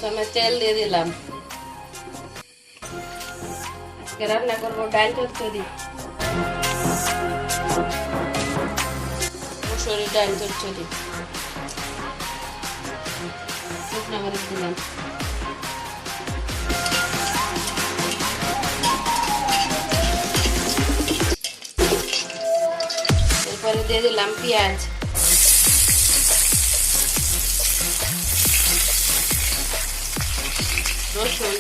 প্রথমে তেল দিয়ে দিলাম। আজকে রান্না করবো ডাল চচ্চড়ি, মুসুরি ডাল চচ্চড়ি। শুকনো মরিচ দিলাম, এরপরে দিয়ে দিলাম পেঁয়াজ, রসুন,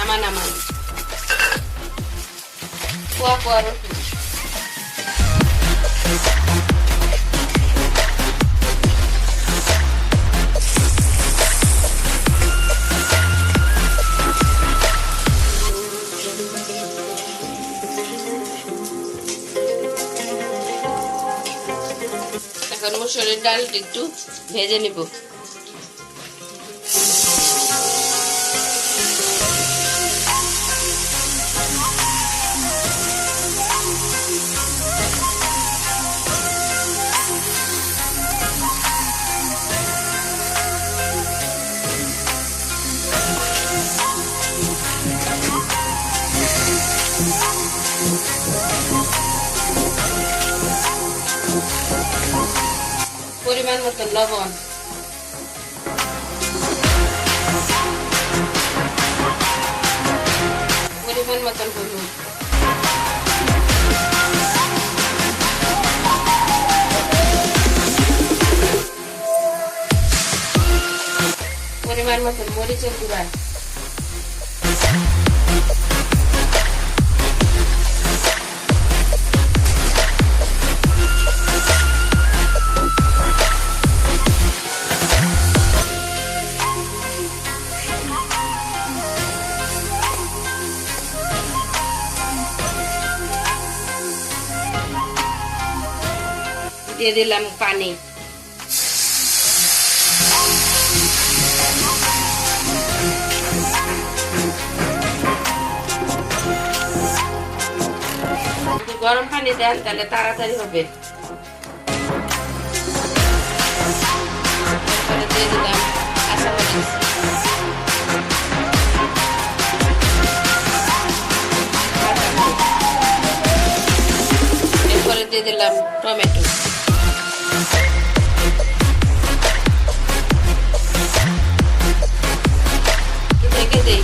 আমান কোয়া রসুন, এখন মুসুরির ডালটা একটু ভেজে নিব। পরিমাণ মতো লবণ, পরিমাণ মতো হলুদ, পরিমাণ মতো মরিচের গুঁড়া, দিয়ে দিলাম পানি। গরম পানি দেন তাহলে তাড়াতাড়ি হবে। এরপরে দিয়ে দিলাম কাঁচামরিচ, এরপরে দিয়ে দিলাম টমেটো, ঢেকে দেই।